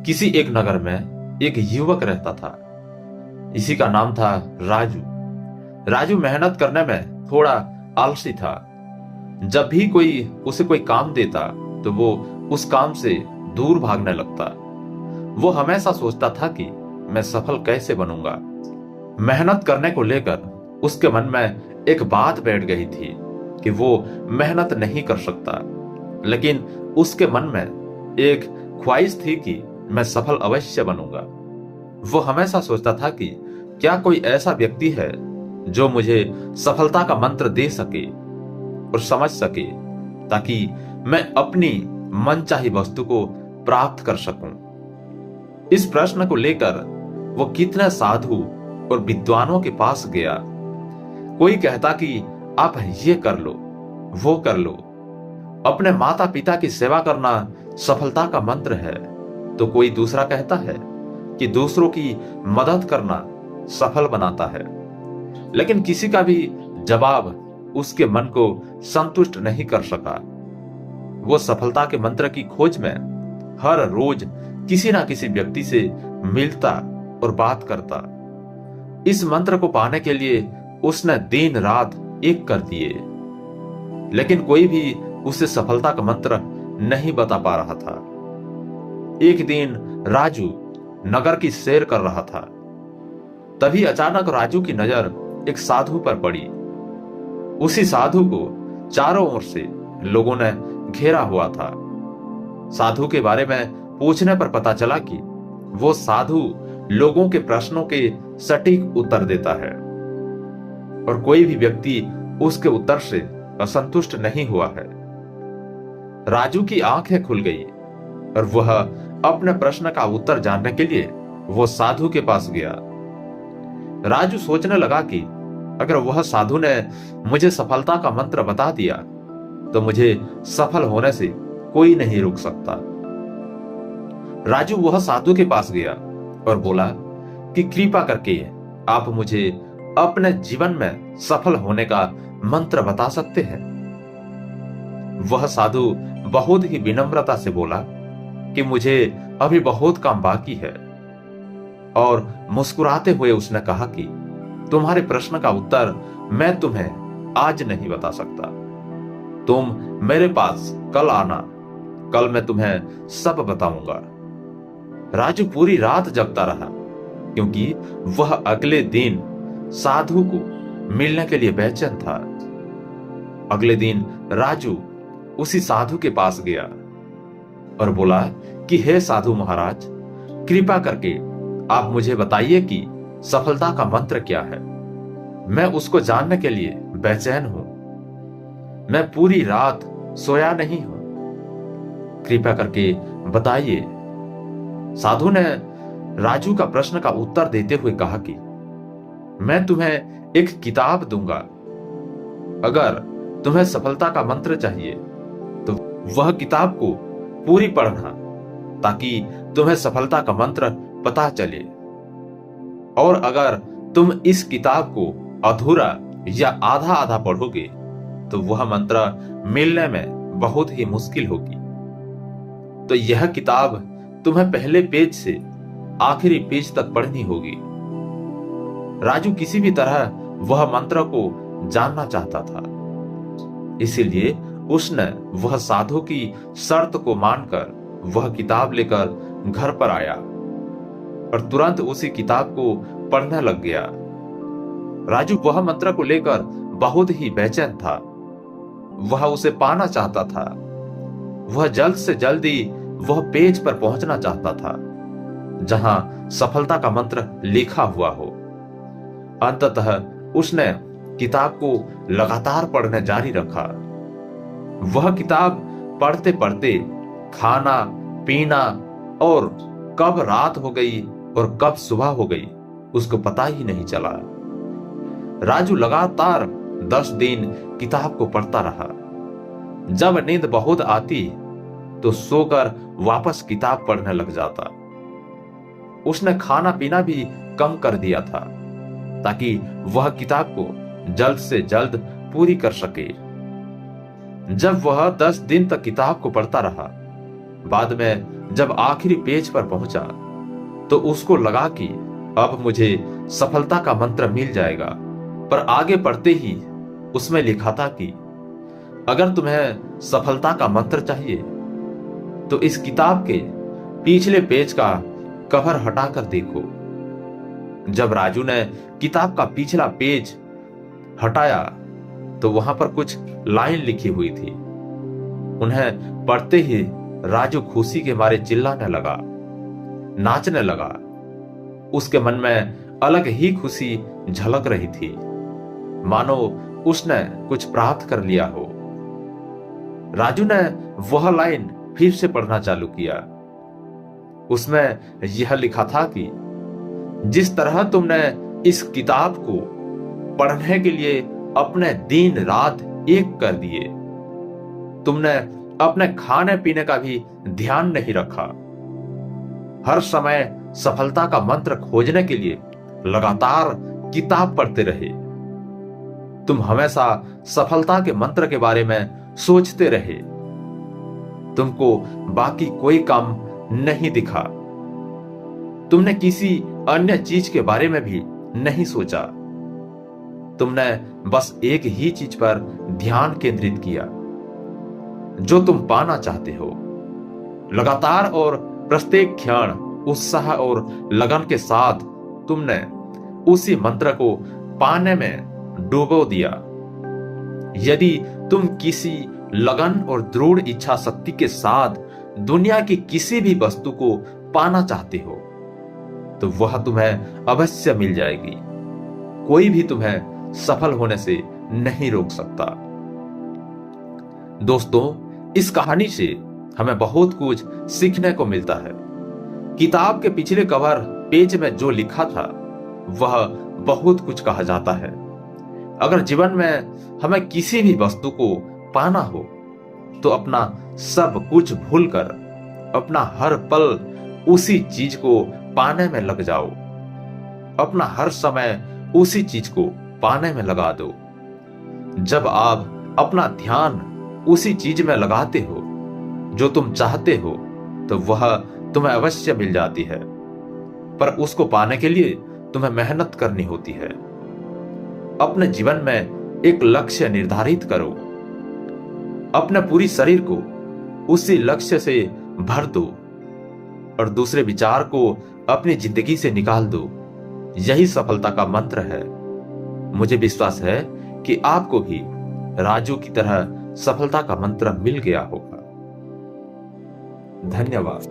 किसी एक नगर में एक युवक रहता था। इसी का नाम था राजू। राजू मेहनत करने में थोड़ा आलसी था। जब भी कोई काम देता तो वो उस काम से दूर भागने लगता। वो हमेशा सोचता था कि मैं सफल कैसे बनूंगा। मेहनत करने को लेकर उसके मन में एक बात बैठ गई थी कि वो मेहनत नहीं कर सकता, लेकिन उसके मन में एक ख्वाहिश थी कि मैं सफल अवश्य बनूंगा। वो हमेशा सोचता था कि क्या कोई ऐसा व्यक्ति है जो मुझे सफलता का मंत्र दे सके और समझ सके, ताकि मैं अपनी मनचाही वस्तु को प्राप्त कर सकूं। इस प्रश्न को लेकर वो कितने साधु और विद्वानों के पास गया। कोई कहता कि आप ये कर लो, वो कर लो, अपने माता पिता की सेवा करना सफलता का मंत्र है। तो कोई दूसरा कहता है कि दूसरों की मदद करना सफल बनाता है। लेकिन किसी का भी जवाब उसके मन को संतुष्ट नहीं कर सका। वो सफलता के मंत्र की खोज में हर रोज किसी ना किसी व्यक्ति से मिलता और बात करता। इस मंत्र को पाने के लिए उसने दिन रात एक कर दिए, लेकिन कोई भी उसे सफलता का मंत्र नहीं बता पा रहा था। एक दिन राजू नगर की सैर कर रहा था। तभी अचानक राजू की नजर एक साधु पर पड़ी। उसी साधु को चारों ओर से लोगों ने घेरा हुआ था। साधु के बारे में पूछने पर पता चला कि वो साधु लोगों के प्रश्नों के सटीक उत्तर देता है और कोई भी व्यक्ति उसके उत्तर से असंतुष्ट नहीं हुआ है। राजू की आंखें खुल गई और वह अपने प्रश्न का उत्तर जानने के लिए वो साधु के पास गया। राजू सोचने लगा कि अगर वह साधु ने मुझे सफलता का मंत्र बता दिया तो मुझे सफल होने से कोई नहीं रोक सकता। राजू वह साधु के पास गया और बोला कि कृपा करके आप मुझे अपने जीवन में सफल होने का मंत्र बता सकते हैं। वह साधु बहुत ही विनम्रता से बोला कि मुझे अभी बहुत काम बाकी है, और मुस्कुराते हुए उसने कहा कि तुम्हारे प्रश्न का उत्तर मैं तुम्हें आज नहीं बता सकता। तुम मेरे पास कल आना, कल मैं तुम्हें सब बताऊंगा। राजू पूरी रात जगता रहा क्योंकि वह अगले दिन साधु को मिलने के लिए बेचैन था। अगले दिन राजू उसी साधु के पास गया और बोला कि हे साधु महाराज, कृपा करके आप मुझे बताइए कि सफलता का मंत्र क्या है। मैं उसको जानने के लिए बेचैन हूं। मैं पूरी रात सोया नहीं हूं। कृपया करके बताइए। साधु ने राजू का प्रश्न का उत्तर देते हुए कहा कि मैं तुम्हें एक किताब दूंगा। अगर तुम्हें सफलता का मंत्र चाहिए तो वह किताब को पूरी पढ़ना, ताकि तुम्हें सफलता का मंत्र पता चले। और अगर तुम इस किताब को अधूरा या आधा आधा पढ़ोगे तो वह मंत्र मिलने में बहुत ही मुश्किल होगी। तो यह किताब तुम्हें पहले पेज से आखिरी पेज तक पढ़नी होगी। राजू किसी भी तरह वह मंत्र को जानना चाहता था, इसीलिए उसने वह साधु की शर्त को मानकर वह किताब लेकर घर पर आया और तुरंत उसी किताब को पढ़ने लग गया। राजू वह मंत्र को लेकर बहुत ही बेचैन था। वह उसे पाना चाहता था। वह जल्द से जल्दी वह पेज पर पहुंचना चाहता था जहां सफलता का मंत्र लिखा हुआ हो। अंततः उसने किताब को लगातार पढ़ने जारी रखा। वह किताब पढ़ते पढ़ते खाना पीना और कब रात हो गई और कब सुबह हो गई उसको पता ही नहीं चला। राजू लगातार 10 दिन किताब को पढ़ता रहा। जब नींद बहुत आती तो सोकर वापस किताब पढ़ने लग जाता। उसने खाना पीना भी कम कर दिया था ताकि वह किताब को जल्द से जल्द पूरी कर सके। जब वह 10 दिन तक किताब को पढ़ता रहा बाद में जब आखिरी पेज पर पहुंचा तो उसको लगा कि अब मुझे सफलता का मंत्र मिल जाएगा, पर आगे पढ़ते ही उसमें लिखा था कि अगर तुम्हें सफलता का मंत्र चाहिए तो इस किताब के पिछले पेज का कवर हटाकर देखो। जब राजू ने किताब का पिछला पेज हटाया तो वहां पर कुछ लाइन लिखी हुई थी। उन्हें पढ़ते ही राजू खुशी के मारे चिल्लाने लगा, नाचने लगा। उसके मन में अलग ही खुशी झलक रही थी, मानो उसने कुछ प्राप्त कर लिया हो। राजू ने वह लाइन फिर से पढ़ना चालू किया। उसमें यह लिखा था कि जिस तरह तुमने इस किताब को पढ़ने के लिए अपने दिन रात एक कर दिए, तुमने अपने खाने पीने का भी ध्यान नहीं रखा। हर समय सफलता का मंत्र खोजने के लिए लगातार किताब पढ़ते रहे। तुम हमेशा सफलता के मंत्र के बारे में सोचते रहे। तुमको बाकी कोई काम नहीं दिखा। तुमने किसी अन्य चीज के बारे में भी नहीं सोचा। तुमने बस एक ही चीज पर ध्यान केंद्रित किया, जो तुम पाना चाहते हो। लगातार और प्रत्येक क्षण उत्साह और लगन के साथ तुमने उसी मंत्र को पाने में डूबो दिया। यदि तुम किसी लगन और दृढ़ इच्छा शक्ति के साथ दुनिया की किसी भी वस्तु को पाना चाहते हो तो वह तुम्हें अवश्य मिल जाएगी। कोई भी तुम्हें सफल होने से नहीं रोक सकता। दोस्तों, इस कहानी से हमें बहुत कुछ सीखने को मिलता है। किताब के पिछले कवर पेज में जो लिखा था वह बहुत कुछ कहा जाता है। अगर जीवन में हमें किसी भी वस्तु को पाना हो तो अपना सब कुछ भूलकर अपना हर पल उसी चीज को पाने में लग जाओ। अपना हर समय उसी चीज को पाने में लगा दो। जब आप अपना ध्यान उसी चीज में लगाते हो जो तुम चाहते हो तो वह तुम्हें अवश्य मिल जाती है, पर उसको पाने के लिए तुम्हें मेहनत करनी होती है। अपने जीवन में एक लक्ष्य निर्धारित करो। अपने पूरी शरीर को उसी लक्ष्य से भर दो और दूसरे विचार को अपनी जिंदगी से निकाल दो। यही सफलता का मंत्र है। मुझे विश्वास है कि आपको भी राजू की तरह सफलता का मंत्र मिल गया होगा। धन्यवाद।